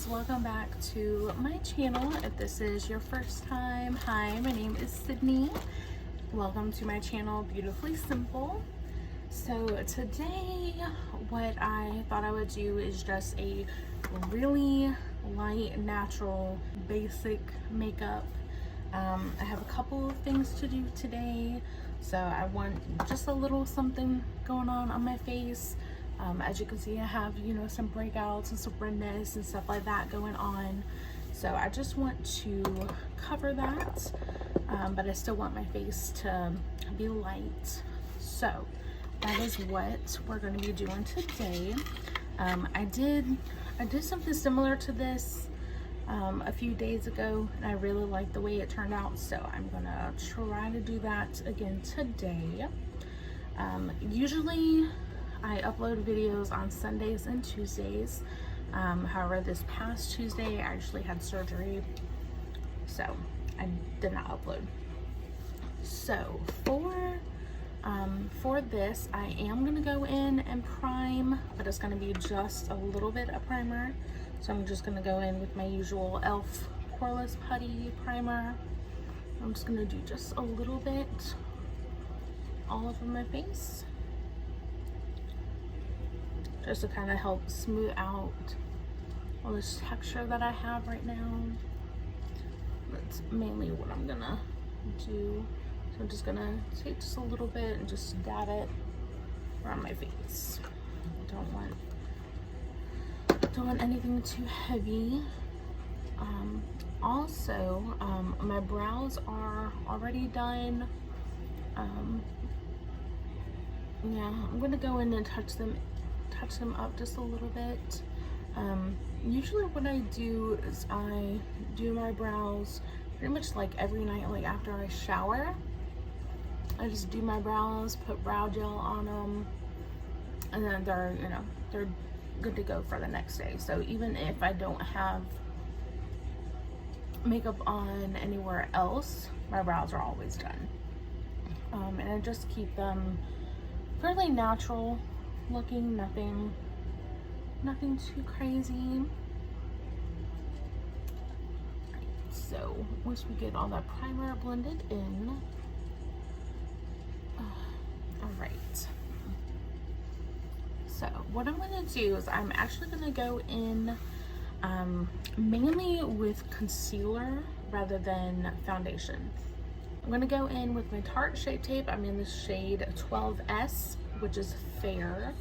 guys, welcome back to my channel. If this is your first time, hi, my name is Sydney. Welcome to my channel, Beautifully Simple. So today what I thought I would do is just a really light, natural, basic makeup. I have a couple of things to do today, so I want just a little something going on my face. As you can see, I have, some breakouts and some redness and stuff like that going on. So I just want to cover that, but I still want my face to be light. So that is what we're going to be doing today. I did something similar to this a few days ago, and I really liked the way it turned out. So I'm gonna try to do that again today. Usually I upload videos on Sundays and Tuesdays. However, this past Tuesday I actually had surgery, so I did not upload. So for this, I am gonna go in and prime, but it's gonna be just a little bit of primer. So I'm just gonna go in with my usual e.l.f. Poreless Putty primer. I'm just gonna do just a little bit all over my face, just to kind of help smooth out all this texture that I have right now. That's mainly what I'm gonna do. So I'm just gonna take just a little bit and just dab it around my face. Don't want anything too heavy. Also, my brows are already done. Yeah, I'm gonna go in and touch them up just a little bit. Usually what I do is I do my brows pretty much like every night, like after I shower. I just do my brows, put brow gel on them, and then they're good to go for the next day. So even if I don't have makeup on anywhere else, my brows are always done. And I just keep them fairly natural looking, nothing too crazy. So once we get all that primer blended in, all right. So what I'm gonna do is I'm actually gonna go in mainly with concealer rather than foundation. I'm gonna go in with my Tarte Shape Tape. I'm in the shade 12S, which is fair.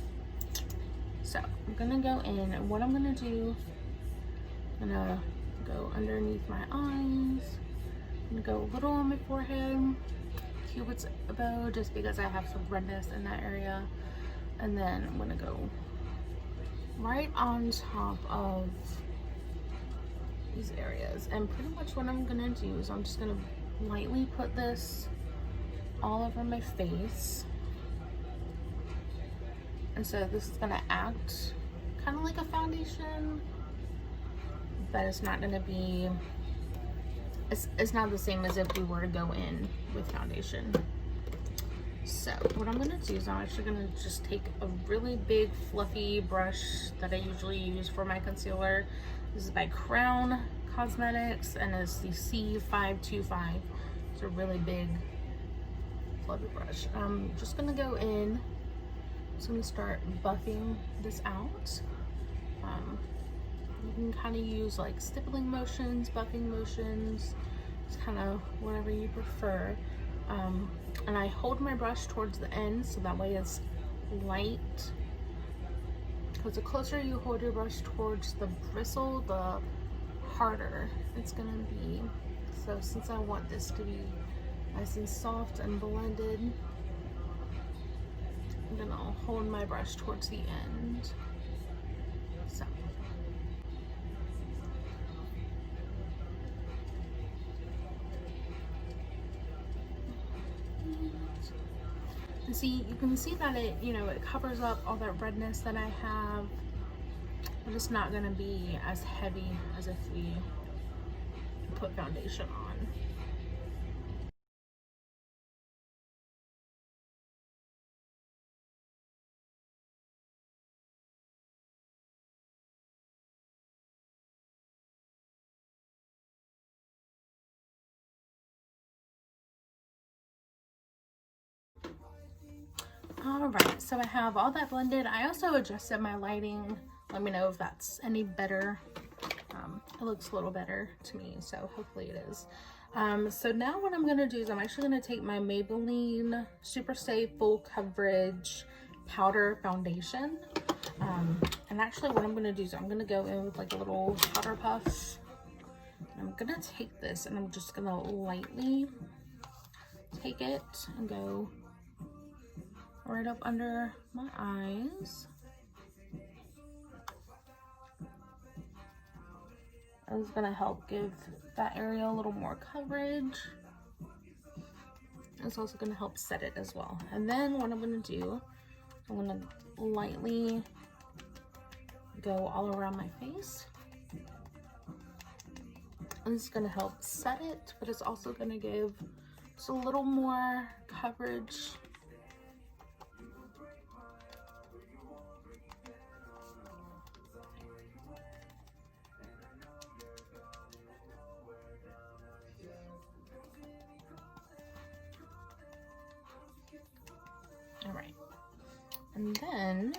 So I'm gonna go in, and what I'm gonna do, I'm gonna go underneath my eyes. I'm gonna go a little on my forehead, cupid's bow, just because I have some redness in that area. And then I'm gonna go right on top of these areas. And pretty much what I'm gonna do is I'm just gonna lightly put this all over my face. And so this is gonna act kind of like a foundation, but it's not gonna be, it's not the same as if we were to go in with foundation. So what I'm gonna do is I'm actually gonna just take a really big fluffy brush that I usually use for my concealer. This is by Crown Cosmetics, and it's the C525. It's a really big fluffy brush. I'm just gonna go in, just gonna start buffing this out. You can kind of use like stippling motions, buffing motions, it's kind of whatever you prefer. And I hold my brush towards the end so that way it's light, because the closer you hold your brush towards the bristle, the harder it's gonna be. So since I want this to be nice and soft and blended, I'm gonna hold my brush towards the end. So and see, you can see that it, it covers up all that redness that I have, but it's not gonna be as heavy as if we put foundation on. Alright, so I have all that blended. I also adjusted my lighting. Let me know if that's any better. It looks a little better to me, so hopefully it is. So now what I'm going to do is I'm actually going to take my Maybelline Super Stay Full Coverage Powder Foundation. And actually what I'm going to do is I'm going to go in with like a little powder puff. I'm going to take this and I'm just going to lightly take it and go right up under my eyes. It's gonna help give that area a little more coverage. It's also gonna help set it as well. And then what I'm gonna do, I'm gonna lightly go all around my face. And it's gonna help set it, but it's also gonna give just a little more coverage. Alright, and then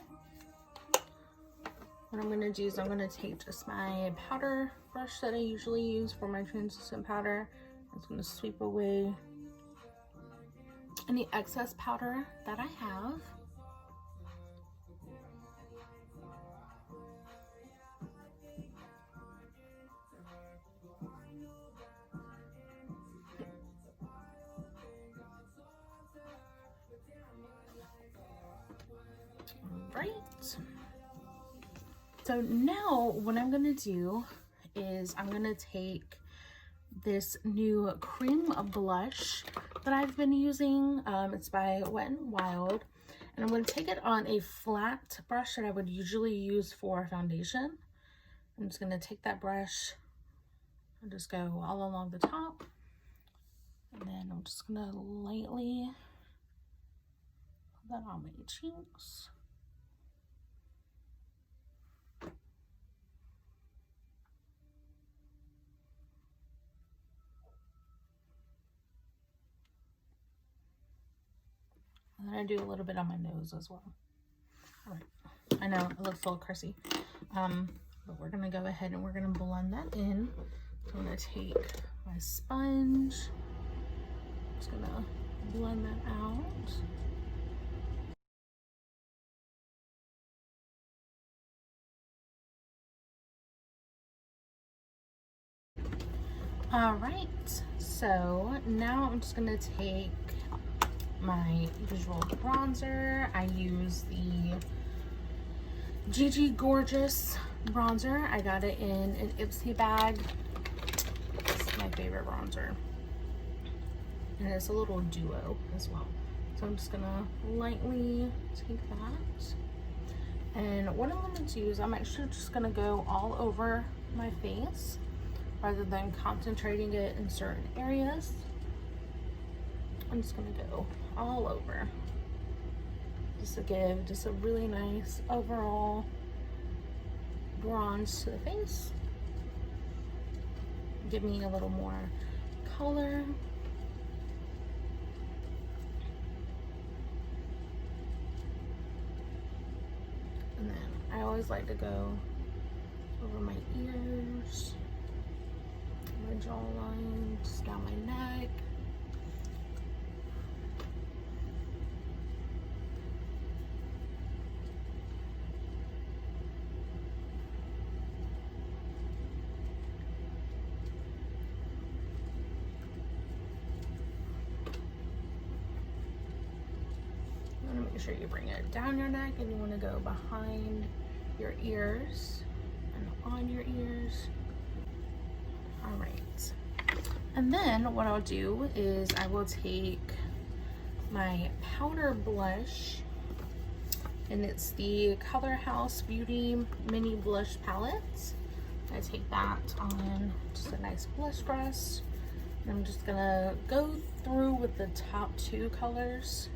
what I'm going to do is I'm going to take just my powder brush that I usually use for my translucent powder. I'm just going to sweep away any excess powder that I have. Right. So now what I'm gonna do is I'm gonna take this new cream blush that I've been using. It's by Wet n Wild, and I'm gonna take it on a flat brush that I would usually use for foundation. I'm just gonna take that brush and just go all along the top, and then I'm just gonna lightly put that on my cheeks. And then I do a little bit on my nose as well. All right, I know it looks a little crusty, but we're gonna go ahead and we're gonna blend that in. So I'm gonna take my sponge, just gonna blend that out. All right, so now I'm just gonna take my usual bronzer. I use the Gigi Gorgeous bronzer. I got it in an Ipsy bag. It's my favorite bronzer. And it's a little duo as well. So I'm just gonna lightly take that. And what I'm gonna do is I'm actually just gonna go all over my face rather than concentrating it in certain areas. I'm just gonna go all over just to give just a really nice overall bronze to the face. Give me a little more color. And then I always like to go over my ears, my jawline, just down my neck. Make sure you bring it down your neck, and you want to go behind your ears and on your ears. All right, and then what I'll do is I will take my powder blush, and it's the Color House Beauty Mini Blush Palette. I take that on just a nice blush brush, and I'm just gonna go through with the top two colors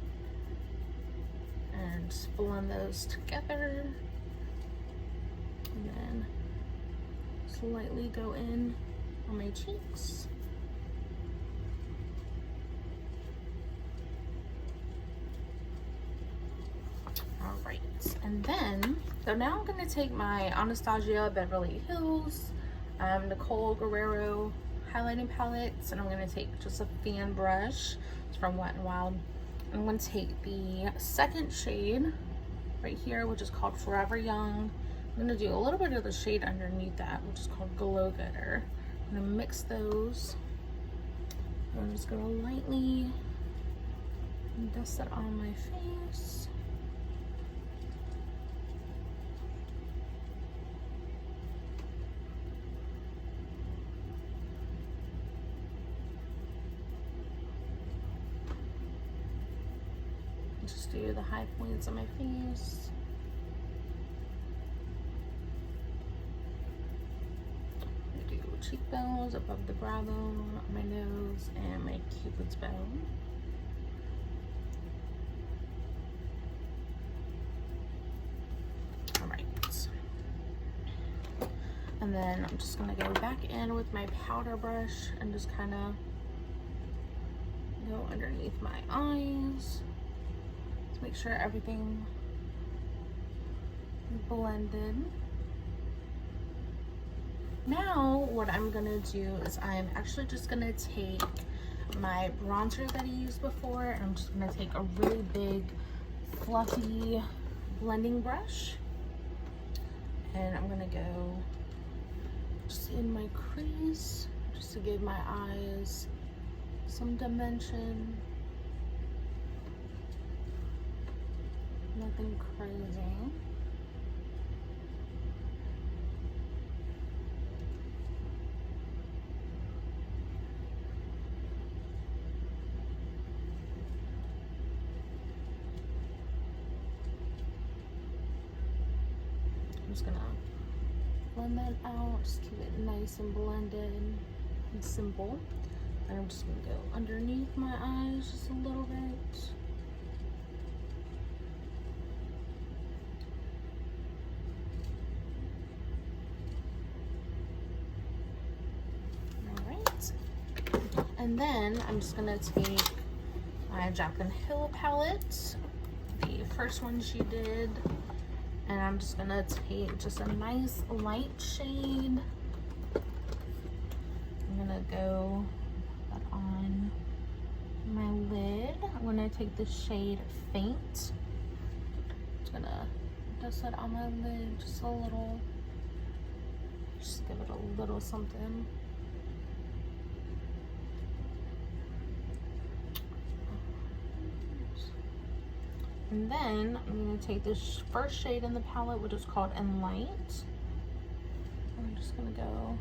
and just blend those together, and then slightly go in on my cheeks. All right, and then, so now I'm gonna take my Anastasia Beverly Hills Nicole Guerrero highlighting palettes, and I'm gonna take just a fan brush. It's from Wet n Wild. I'm gonna take the second shade right here, which is called Forever Young. I'm gonna do a little bit of the shade underneath that, which is called Glow Getter. I'm gonna mix those. I'm just gonna lightly dust it on my face. Just do the high points on my face. I do cheekbones, above the brow bone, my nose, and my cupid's bow. All right. And then I'm just gonna go back in with my powder brush and just kind of go underneath my eyes. Make sure everything is blended. Now what I'm gonna do is I'm actually just gonna take my bronzer that I used before, and I'm just gonna take a really big fluffy blending brush, and I'm gonna go just in my crease just to give my eyes some dimension. Nothing crazy. I'm just gonna blend that out, just keep it nice and blended and simple. And I'm just gonna go underneath my eyes just a little bit. And then I'm just gonna take my Jaclyn Hill palette, the first one she did, and I'm just gonna take just a nice light shade. I'm gonna go put that on my lid. I'm gonna take the shade Faint. I'm just gonna dust that on my lid just a little, just give it a little something. And then I'm going to take this first shade in the palette, which is called Enlight. I'm just going to go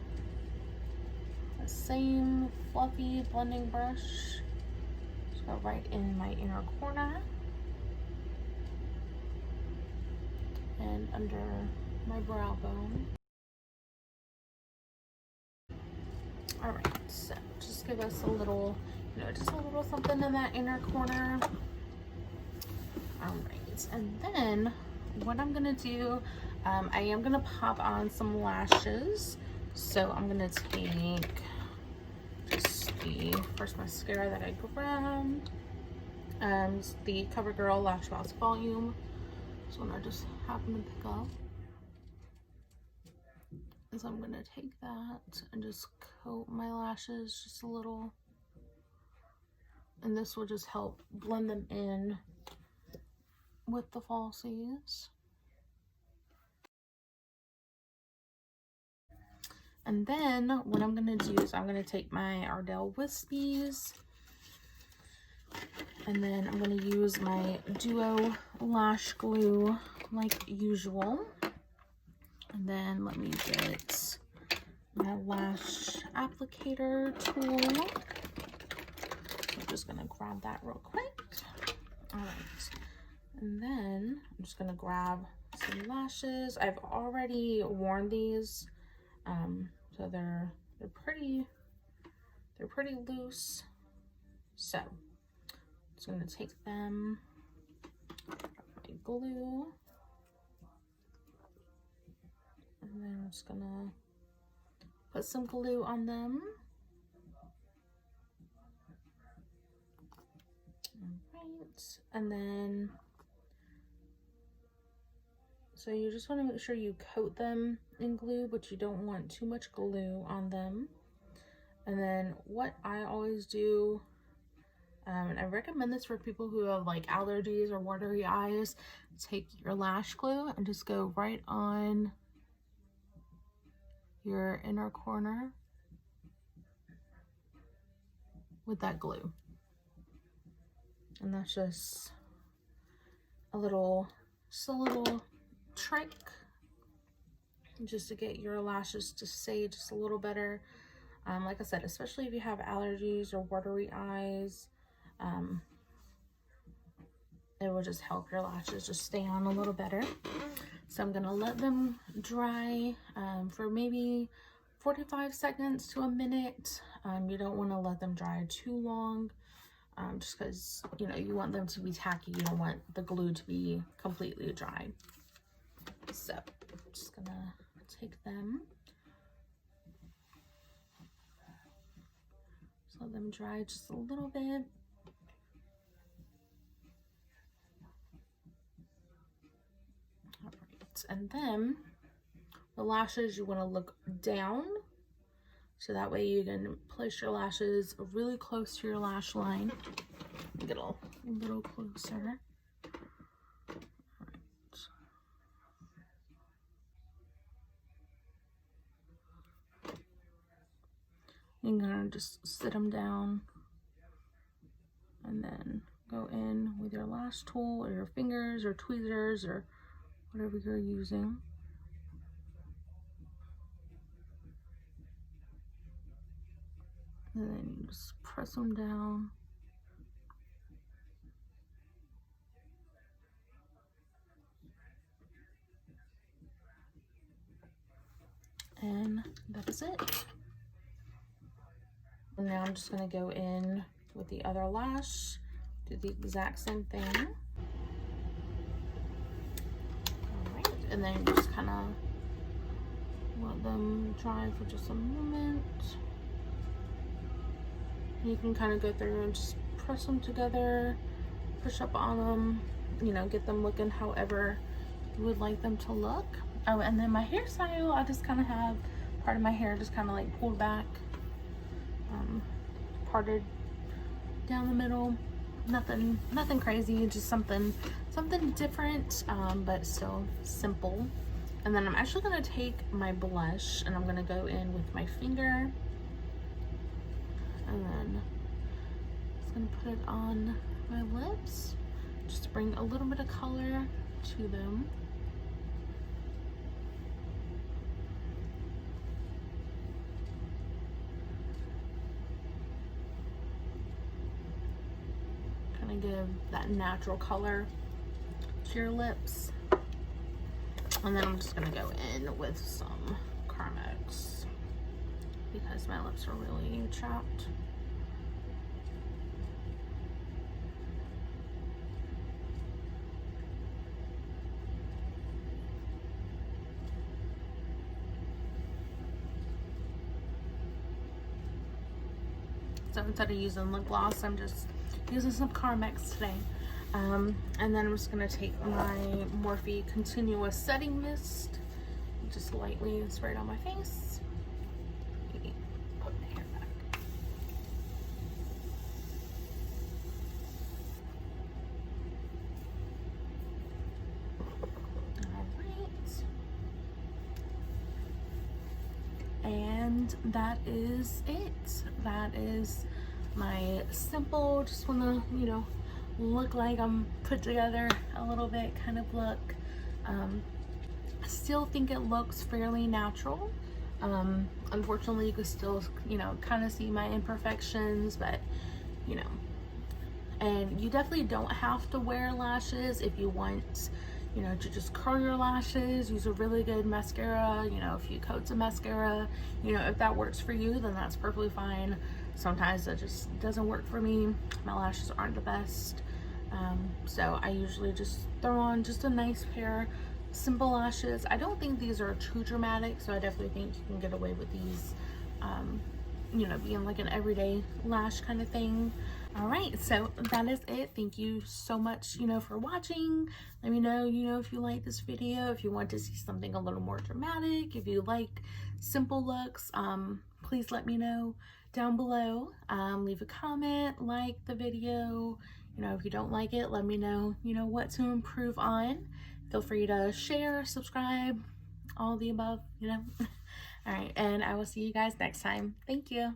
the same fluffy blending brush. Just go right in my inner corner and under my brow bone. All right, so just give us a little, just a little something in that inner corner. All right, and then what I'm gonna do, I am gonna pop on some lashes. So I'm gonna take just the first mascara that I grabbed, the CoverGirl Lash Gloss Volume. This one I just happened to pick up. And so I'm gonna take that and just coat my lashes just a little. And this will just help blend them in with the falsies. And then what I'm gonna do is I'm gonna take my Ardell Wispies, and then I'm gonna use my Duo Lash Glue like usual. And then let me get my lash applicator tool. I'm just gonna grab that real quick. All right. And then I'm just gonna grab some lashes. I've already worn these, so they're pretty loose. So I'm just gonna take them, my glue, and then I'm just gonna put some glue on them. All right, and then So you just want to make sure you coat them in glue, but you don't want too much glue on them. And then what I always do, and I recommend this for people who have like allergies or watery eyes, take your lash glue and just go right on your inner corner with that glue. And that's just a little trick just to get your lashes to stay just a little better. Like I said, especially if you have allergies or watery eyes, it will just help your lashes just stay on a little better. So I'm gonna let them dry for maybe 45 seconds to a minute. You don't want to let them dry too long, just because, you know, you want them to be tacky. You don't want the glue to be completely dry. So I'm just gonna take them, just let them dry just a little bit. All right, and then the lashes, you want to look down, so that way you can place your lashes really close to your lash line. Get a little closer. You're gonna just sit them down and then go in with your lash tool or your fingers or tweezers or whatever you're using. And then you just press them down. And that is it. And now I'm just gonna go in with the other lash, do the exact same thing. All right, and then you just kind of let them dry for just a moment. You can kind of go through and just press them together, push up on them, you know, get them looking however you would like them to look. Oh, and then my hairstyle, I just kind of have part of my hair just kind of like pulled back, parted down the middle. Nothing crazy, just something different, but still simple. And then I'm actually gonna take my blush and I'm gonna go in with my finger, and then just gonna put it on my lips just to bring a little bit of color to them. Kind of give that natural color to your lips. And then I'm just gonna go in with some Carmex because my lips are really chapped. So instead of using lip gloss, I'm just using some Carmex today. And then I'm just gonna take my Morphe Continuous Setting Mist, just lightly spray it on my face. Maybe put my hair back. All right. And that is it. That is my simple, just wanna, you know, look like I'm put together a little bit kind of look. I still think it looks fairly natural. Unfortunately, you can still, you know, kind of see my imperfections, but you know, and you definitely don't have to wear lashes if you want, you know, to just curl your lashes. Use a really good mascara, you know, a few coats of mascara, you know, if that works for you, then that's perfectly fine. Sometimes that just doesn't work for me. My lashes aren't the best. So I usually just throw on just a nice pair of simple lashes. I don't think these are too dramatic, so I definitely think you can get away with these, you know, being like an everyday lash kind of thing. All right, so that is it. Thank you so much, for watching. Let me know, if you like this video, if you want to see something a little more dramatic, if you like simple looks, please let me know down below. Leave a comment, like the video. If you don't like it, let me know, what to improve on. Feel free to share, subscribe, all the above, All right, and I will see you guys next time. Thank you.